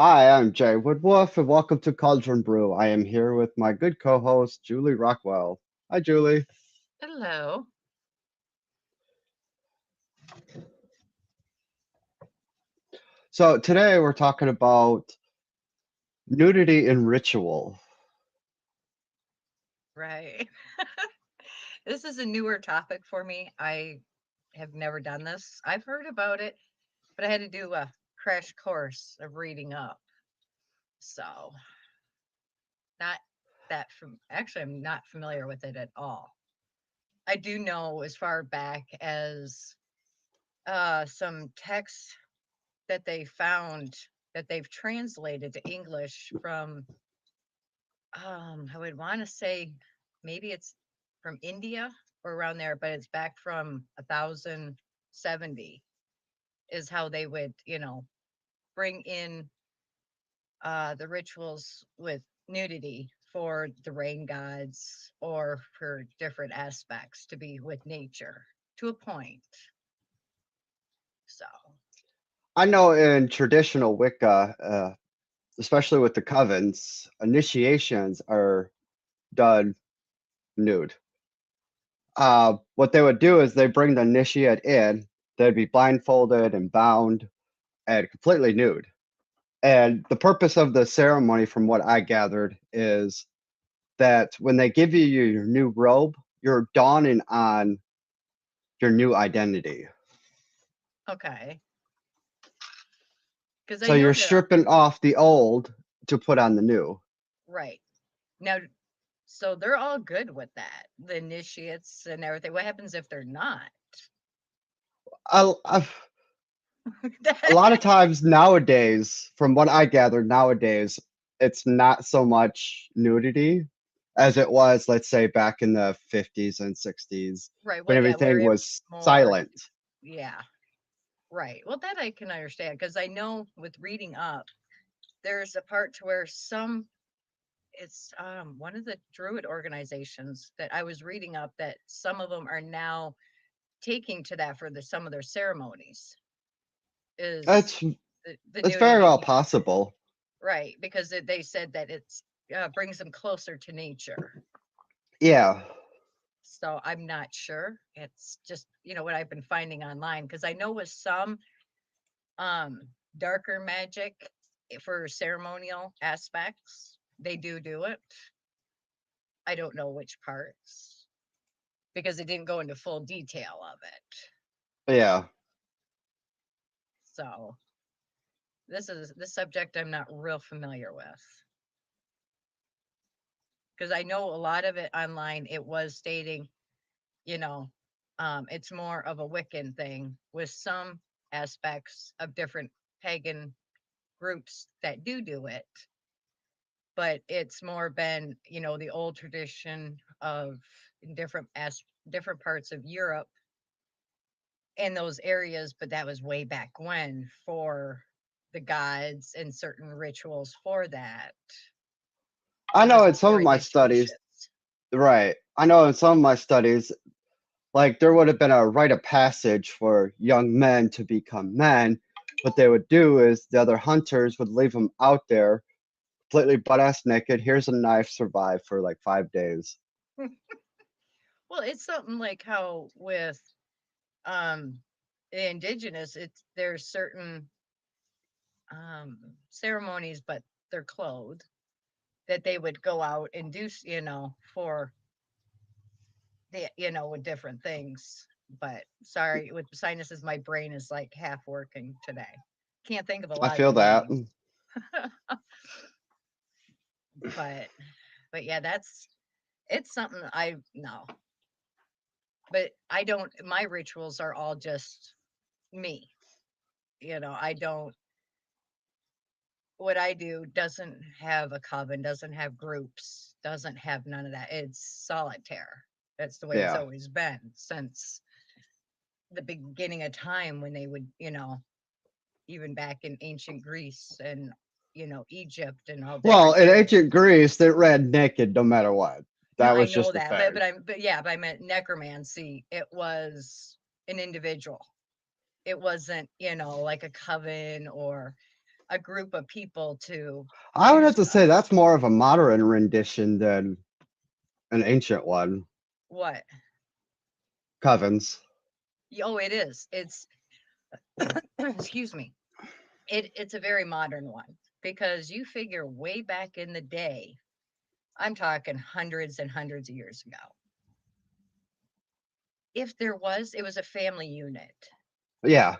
Hi, I'm Jay Woodwolf, and welcome to Cauldron Brew. I am here with my good co-host, Julie Rockwell. Hi, Julie. Hello. So today we're talking about nudity in ritual. Right. This is a newer topic for me. I have never done this. I've heard about it, but I had to do a crash course of reading up. So, not that from actually I'm not familiar with it at all. I do know as far back as some texts that they found that they've translated to English from I would want to say maybe it's from India or around there, but it's back from 1070 is how they would, bring in the rituals with nudity for the rain gods or for different aspects to be with nature to a point. So, I know in traditional Wicca, especially with the covens, initiations are done nude. What they would do is they bring the initiate in, they'd be blindfolded and bound and completely nude. And the purpose of the ceremony, from what I gathered, is that when they give you your new robe, you're dawning on your new identity. okay. Because I So know you're there are, stripping off the old to put on the new. right. Now, so they're all good with that, the initiates and everything. What happens if they're not? I, a lot of times nowadays, from what I gather nowadays, it's not so much nudity as it was, let's say, back in the 50s and 60s Right. when Well, yeah, where everything it was was more, silent. yeah, right. Well, that I can understand because I know with reading up, there's a part to where it's one of the Druid organizations that I was reading up that some of them are now taking to that for some of their ceremonies is It's the it's very well nudity, possible. right? Because they said that it's brings them closer to nature. Yeah. So I'm not sure. It's just, what I've been finding online because I know with some um darker magic for ceremonial aspects, they do it. I don't know which parts because it didn't go into full detail of it. Yeah. So this subject I'm not real familiar with because I know a lot of it online. It was stating, you know, it's more of a Wiccan thing with some aspects of different pagan groups that do it, but it's more been, the old tradition of different parts of Europe and those areas, but that was way back when for the gods and certain rituals for that. I It know was in some before of my studies, initiations. right. I know in some of my studies, like there would have been a rite of passage for young men to become men. What they would do is the other hunters would leave them out there completely butt ass naked. Here's a knife, survive for like 5 days. Well, it's something like how with um the indigenous, it's there's certain ceremonies, but they're clothed that they would go out and do, for with different things. But sorry, with sinuses, my brain is like half working today. Can't think of a I lot of the feel that. names. but but yeah, it's something I know. But I don't my rituals are all just me. I don't what I do doesn't have a coven, doesn't have groups, doesn't have none of that. It's solitaire. That's the way it's Yeah. always been since the beginning of time when they would, even back in ancient Greece and, Egypt and all Well, different in areas. ancient Greece, they ran naked no matter what. No, That I was know just a that, but thing. but I meant necromancy. It was an individual. It wasn't, like a coven or a group of people to I would do have to stuff. say that's more of a modern rendition than an ancient one. What? Covens. Oh, it is. It's excuse me. It's a very modern one because you figure way back in the day, I'm talking hundreds and hundreds of years ago. If there was, it was a family unit. Yeah,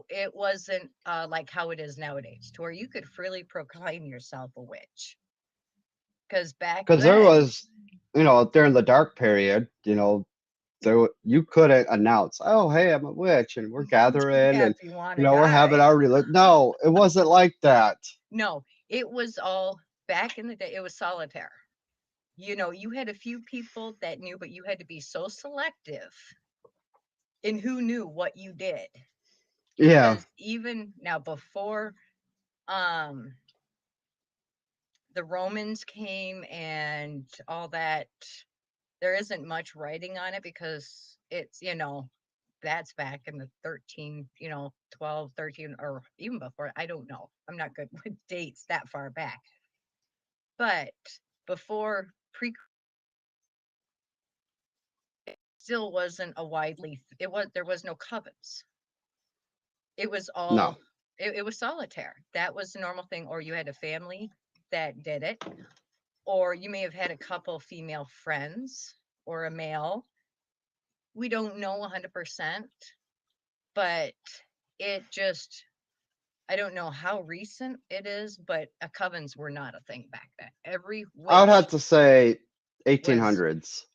It wasn't like how it is nowadays, to where you could freely proclaim yourself a witch. Because back because there then, was, during the dark period, you couldn't announce, "Oh, hey, I'm a witch, and we're gathering, yeah, and if you want to we're having die. our religion." No, it wasn't like that. No, it was all back in the day, it was solitaire. You had a few people that knew, but you had to be so selective in who knew what you did. Yeah, Because even now, before um the Romans came and all that, there isn't much writing on it because that's back in the 13, 12, 13, or even before. I don't know. I'm not good with dates that far back. But before pre still wasn't a widely it was there was no covens. It was no. all it was solitaire. That was the normal thing, or you had a family that did it, or you may have had a couple female friends or a male. We don't know 100%, but it just I don't know how recent it is, but covens were not a thing back then. Every I would have witch to say was, 1800s.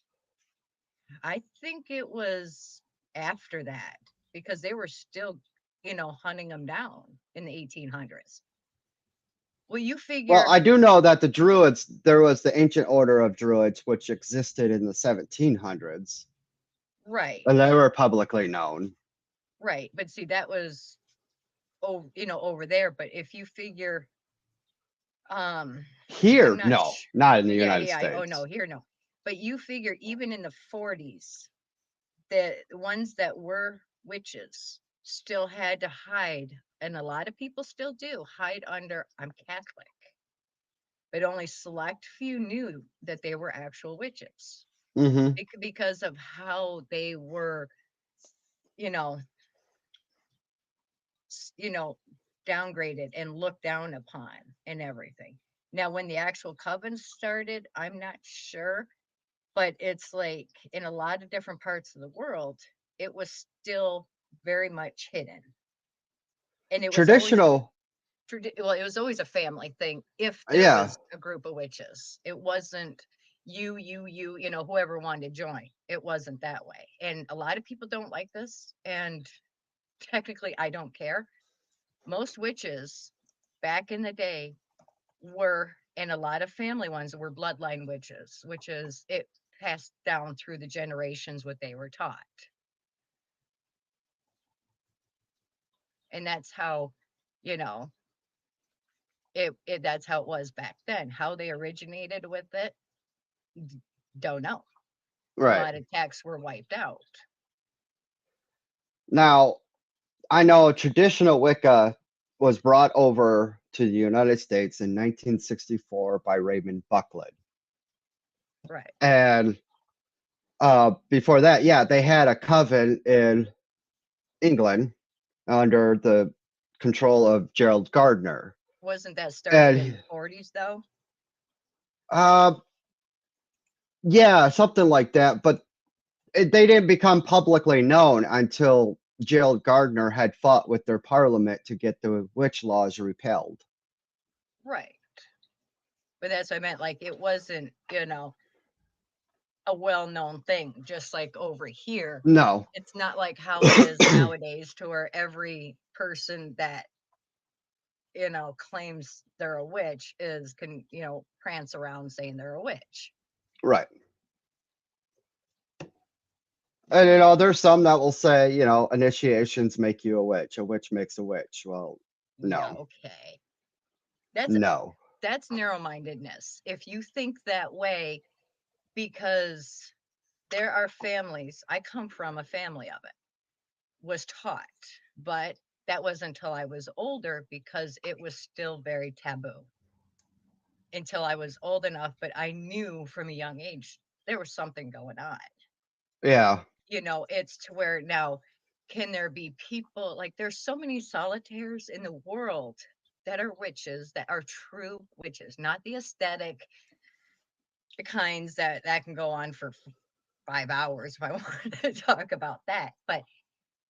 I think it was after that because they were still, hunting them down in the 1800s. Well, you Well, figure, I do know that the Druids, there was the ancient order of Druids, which existed in the 1700s, right, and they were publicly known. right. But see, that was, over there. But if you figure, um, I'm Here, not no, sure. not in the Yeah, United yeah. Oh, no, States. here, no. But you figure even in the 40s, the ones that were witches still had to hide, and a lot of people still do hide under I'm Catholic, but only select few knew that they were actual witches Hmm. because of how they were, you know, you know, downgraded and looked down upon and everything. Now, when the actual coven started, I'm not sure, but it's like in a lot of different parts of the world, it was still very much hidden. And it was always Traditional, well, it was always a family thing if there yeah, was a group of witches. It wasn't whoever wanted to join. It wasn't that way. And a lot of people don't like this. And technically, I don't care. Most witches back in the day were, and a lot of family ones were bloodline witches, which is it passed down through the generations what they were taught. And that's how, you know, that's how it was back then. How they originated with it, don't know. A right. lot of texts were wiped out. Now, I know traditional Wicca was brought over to the United States in 1964 by Raymond Buckland. Right. And before that, yeah, they had a coven in England under the control of Gerald Gardner. Wasn't that started in the And 40s though? uh, yeah, something like that. But they didn't become publicly known until Gerald Gardner had fought with their parliament to get the witch laws repealed. Right. But that's what I meant. Like it wasn't, a well-known thing, just like over here. No, It's not like how it is nowadays to where every person that, claims they're a witch can, prance around saying they're a witch. right. And there's some that will say, initiations make you a witch makes a witch. Well, Yeah, no, okay. That's no, that's narrow-mindedness. If you think that way, because there are families, I come from a family of it, was taught, but That wasn't until I was older because it was still very taboo until I was old enough, but I knew from a young age there was something going on. Yeah. It's to where now, can there be people like there's so many solitaires in the world that are witches, that are true witches, not the aesthetic kinds that can go on for 5 hours if I want to talk about that. But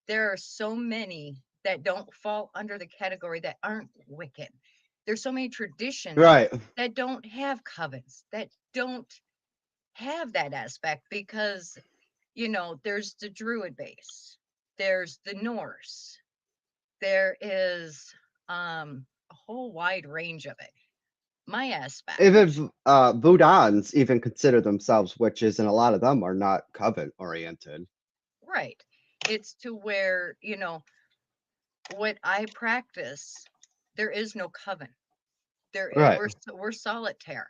there are so many that don't fall under the category that aren't Wiccan. There's so many traditions Right. that don't have covens, that don't have that aspect because, there's the Druid base, there's the Norse, there is a whole wide range of it. My aspect, Even Budans even consider themselves witches, and a lot of them are not coven oriented. right? It's to where, what I practice, there is no coven. Right. We're solitaire.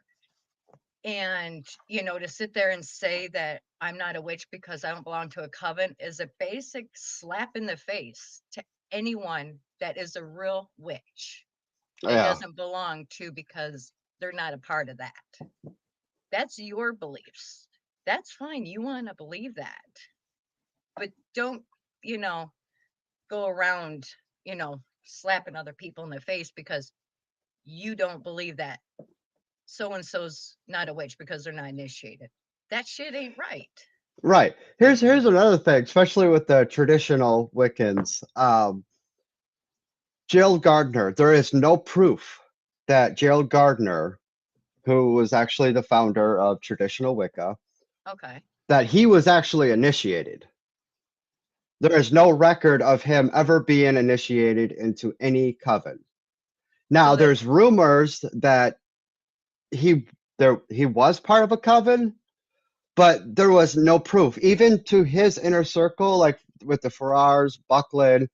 And, to sit there and say that I'm not a witch because I don't belong to a coven is a basic slap in the face to anyone that is a real witch that Yeah. doesn't belong to because they're not a part of that. That's your beliefs. That's fine. You want to believe that. But don't, you know, go around, slapping other people in the face because you don't believe that so and so's not a witch because they're not initiated. That shit ain't right. Right. Here's another thing, especially with the traditional Wiccans. Gerald Gardner. There is no proof that Gerald Gardner, who was actually the founder of traditional Wicca, Okay. that he was actually initiated. There is no record of him ever being initiated into any coven. So Now, then, there's rumors that he he was part of a coven, but there was no proof. Even to his inner circle, like with the Ferrars, Buckland,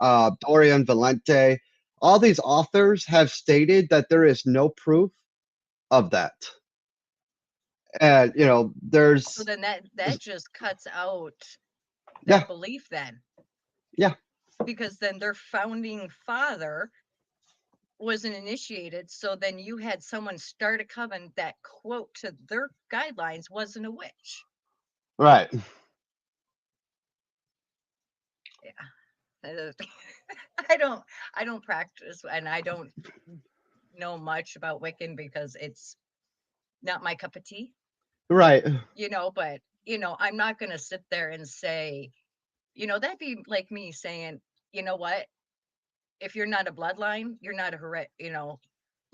Dorian Valente, all these authors have stated that there is no proof of that. And so there's then that just cuts out their yeah, belief then, yeah, because then their founding father wasn't initiated. So then you had someone start a coven that, quote, to their guidelines wasn't a witch. right, Yeah. I don't I don't practice and I don't know much about Wiccan because it's not my cup of tea, right, but I'm not gonna sit there and say, that'd be like me saying, you know what, if you're not a bloodline, you're not a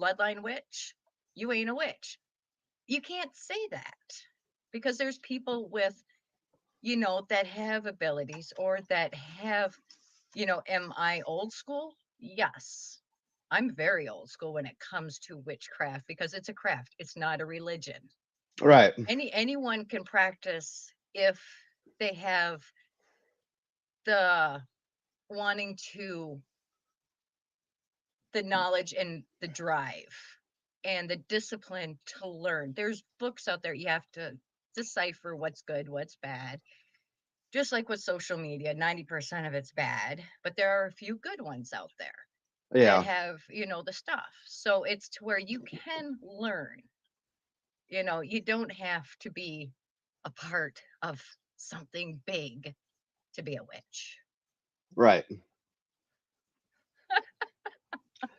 bloodline witch, you ain't a witch. You can't say that because there's people with, that have abilities or that have, am I old school? Yes. I'm very old school when it comes to witchcraft because it's a craft. It's not a religion. right, Anyone can practice if they have the wanting to, the knowledge and the drive and the discipline to learn. There's books out there you have to decipher what's good, what's bad. Just like with social media, 90% of it's bad, but there are a few good ones out there that yeah, have, the stuff. So it's to where you can learn. You don't have to be a part of something big to be a witch. right.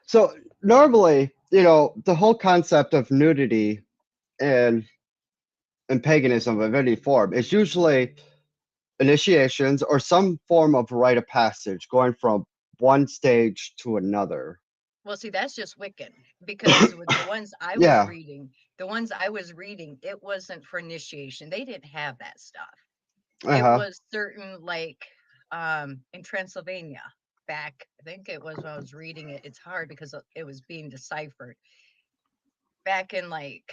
So normally, the whole concept of nudity and paganism of any form is usually initiations or some form of rite of passage going from one stage to another. Well, see, that's just Wiccan because with the ones I was Yeah. reading, it wasn't for initiation. They didn't have that stuff. It Uh-huh. was certain, like, in Transylvania back, I think it was when I was reading it. It's hard because it was being deciphered back in like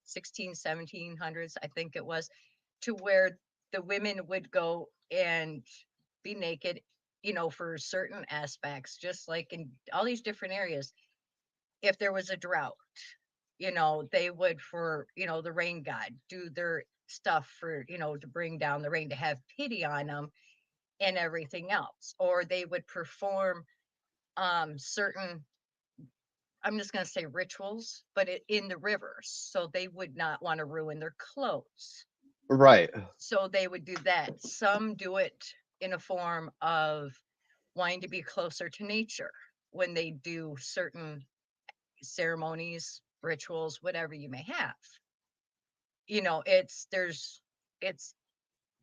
16, 1700s, I think it was, to where the women would go and be naked, for certain aspects, just like in all these different areas. If there was a drought, they would, for, the rain god, do their stuff for, to bring down the rain, to have pity on them and everything else, or they would perform certain, I'm just going to say rituals, but in the rivers, so they would not want to ruin their clothes, Right. so they would do that. Some do it in a form of wanting to be closer to nature when they do certain ceremonies, rituals, whatever you may have. It's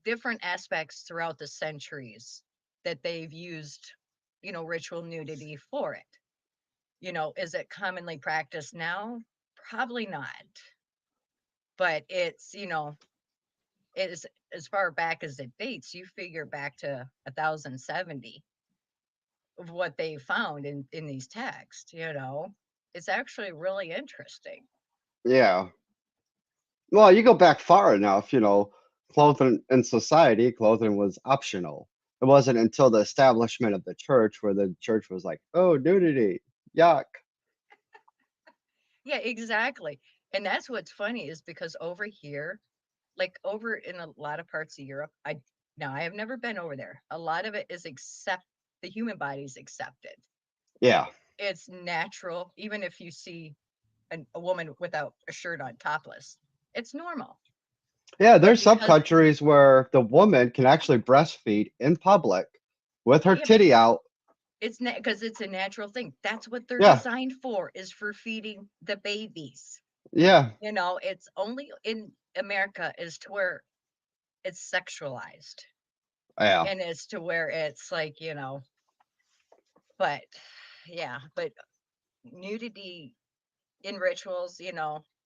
different aspects throughout the centuries that they've used, ritual nudity for it. Is it commonly practiced now? Probably not. But it is as far back as it dates. You figure back to 1070 of what they found in these texts. It's actually really interesting. Yeah. Well, you go back far enough, clothing in society, clothing was optional. It wasn't until the establishment of the church where the church was like, "Oh, nudity, yuck." Yeah, exactly. And that's what's funny is because over here, like over in a lot of parts of Europe, I have never been over there. A lot of it is accept the human body's accepted. Yeah. It's natural, even if you see a woman without a shirt on, topless. It's normal. Yeah, But there's some because countries where the woman can actually breastfeed in public with her yeah, but titty out. because it's a natural thing. That's what they're Yeah. designed for, is for feeding the babies. Yeah. It's only in America is to where it's sexualized, Yeah. and it's to where it's like, but yeah, but nudity in rituals,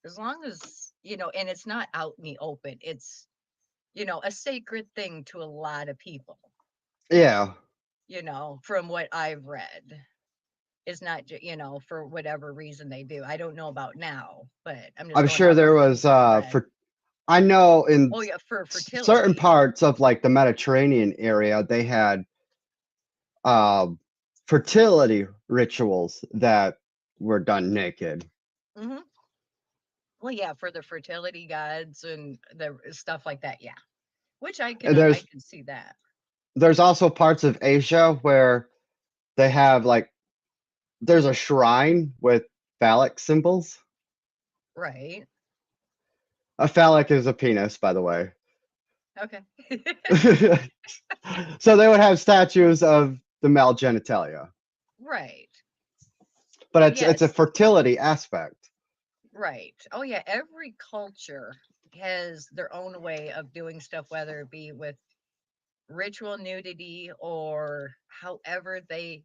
as long as, and it's not out in the open, it's, a sacred thing to a lot of people, Yeah. from what I've read. Is not, for whatever reason they do. I don't know about now, but I'm just I'm going sure off there of was what I've read. for I know in Oh yeah, for certain fertility. parts of like the Mediterranean area, they had um fertility rituals that were done naked. Hmm. Well, yeah, for the fertility gods and the stuff like that. Yeah, which And I can see that. there's also parts of Asia where they have like there's a shrine with phallic symbols. Right. A phallic is a penis, by the way. Okay. So they would have statues of the male genitalia, Right. but it's a Yes. fertility aspect. Right. Oh yeah. Every culture has their own way of doing stuff, whether it be with ritual nudity or however they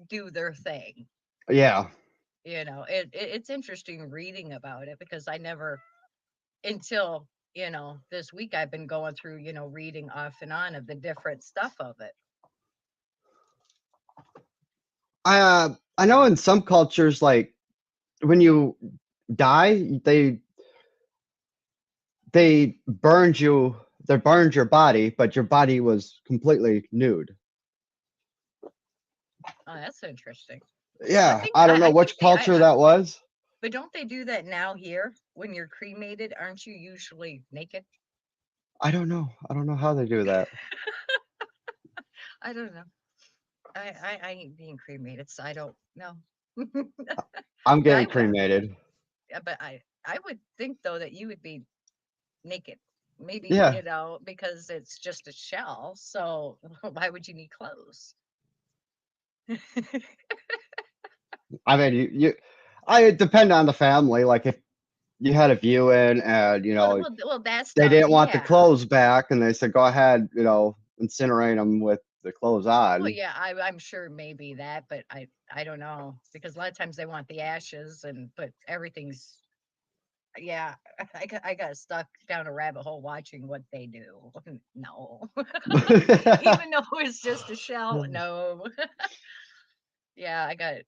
do their thing. Yeah, It's interesting reading about it because I never, until, this week I've been going through, reading off and on of the different stuff of it. I know in some cultures, like when you die, they burned you, they burned your body, but your body was completely nude. Oh, that's interesting. I Yeah, think I don't know I think which culture I that was. but don't they do that now here when you're cremated? Aren't you usually naked? I don't know. I don't know how they do that. I don't know. I ain't being cremated, so I don't know. I'm But I getting would, cremated. but I would think though that you would be naked. Maybe, Yeah, because it's just a shell. So why would you need clothes? I mean, I it depend on the family. Like if you had a viewing and Well, that they stuff, didn't want the yeah. clothes back, and they said, "Go ahead, incinerate them with the clothes Well, on." yeah, I'm sure maybe that, but I don't know because a lot of times they want the ashes, but everything's, yeah. I got stuck down a rabbit hole watching what they do. No, even though it's just a shell. No, yeah, I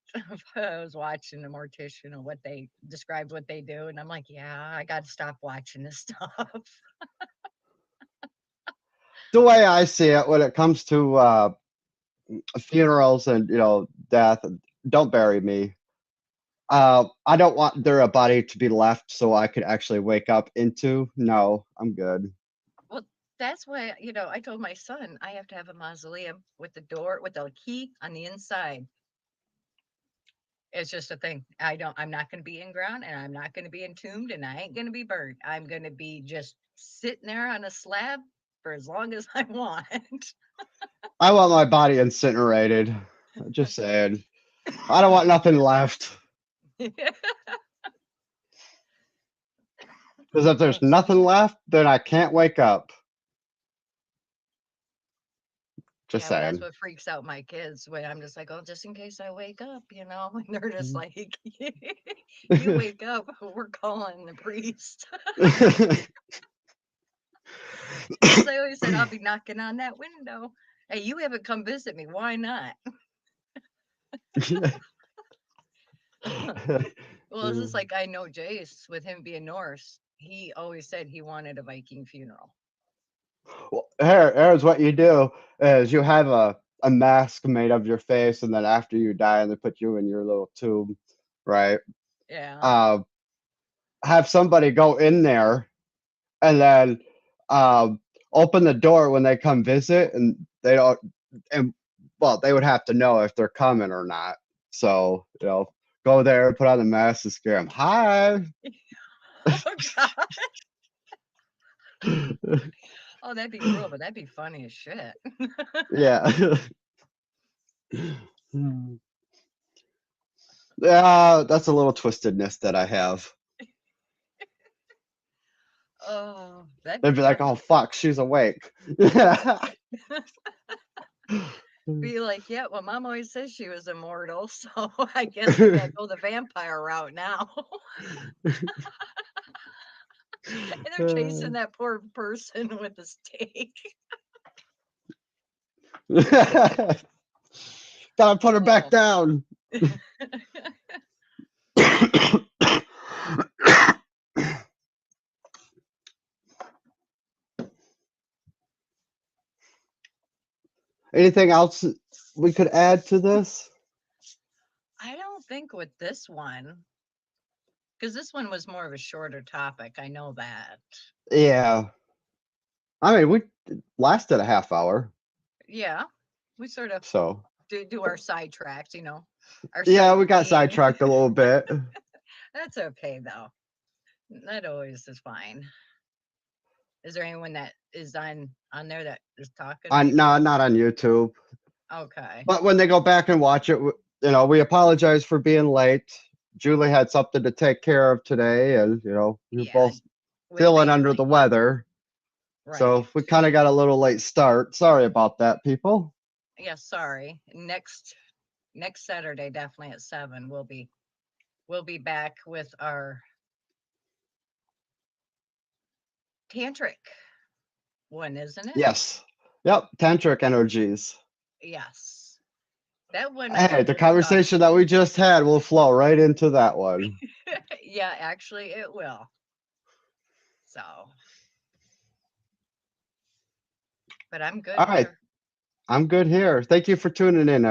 was watching the mortician and what they described what they do, and I'm like, yeah, I got to stop watching this stuff. The way I see it, when it comes to funerals and death, don't bury me. I don't want their body to be left so I could actually wake up into. No, I'm good. Well, That's why, I told my son I have to have a mausoleum with the door with the key on the inside. It's just a thing. I'm not going to be in ground and I'm not going to be entombed and I ain't going to be burned. I'm going to be just sitting there on a slab for as long as I want. I want my body incinerated. Just saying. I don't want nothing left. Because if there's nothing left, then I can't wake up. Just Yeah, well, that's saying. what freaks out my kids when I'm just like, oh, just in case I wake up, and they're just like, you wake up, we're calling the priest. Because I always said, I'll be knocking on that window. Hey, you haven't come visit me. Why not? Well, it's just like I know Jace, with him being Norse, he always said he wanted a Viking funeral. Well, here's what you do is you have a mask made of your face, and then after you die, and they put you in your little tube, right? Yeah. Uh, have somebody go in there and then open the door when they come visit, and they don't, and well, they would have to know if they're coming or not. So go there, put on the mask, and scare them. Hi. Oh God. Oh, that'd be cruel, but that'd be funny as shit. Yeah. Yeah, that's a little twistedness that I have. Oh, that'd They'd be be like, funny. "Oh fuck, she's awake." Be like, yeah, well, mom always says she was immortal, so I guess we gotta go the vampire route now. And they're chasing that poor person with the stake. Gotta put her back Oh. down. Anything else we could add to this? I don't think with this one, because this one was more of a shorter topic. I know that. Yeah. I mean, we lasted a half hour, Yeah, we sort of so do our sidetracks, our yeah, we got sightseeing. sidetracked a little bit. That's okay though. That always is fine. Is there anyone that is on there that is talking On maybe? No, not on YouTube, Okay. but when they go back and watch it, we apologize for being late. Julie had something to take care of today, and we're Yeah, both with feeling under the family. weather. So Right. we kind of got a little late start. Sorry about that, people. Yeah, sorry. Next Saturday, definitely at 7, we'll be back with our tantric one, isn't it? Yes. Yep. Tantric energies. Yes. That one I Hey, think the we'll be talking. conversation that we just had will flow right into that one. Yeah, actually it will. So, but I'm good All right. here. I'm good here. Thank you for tuning in,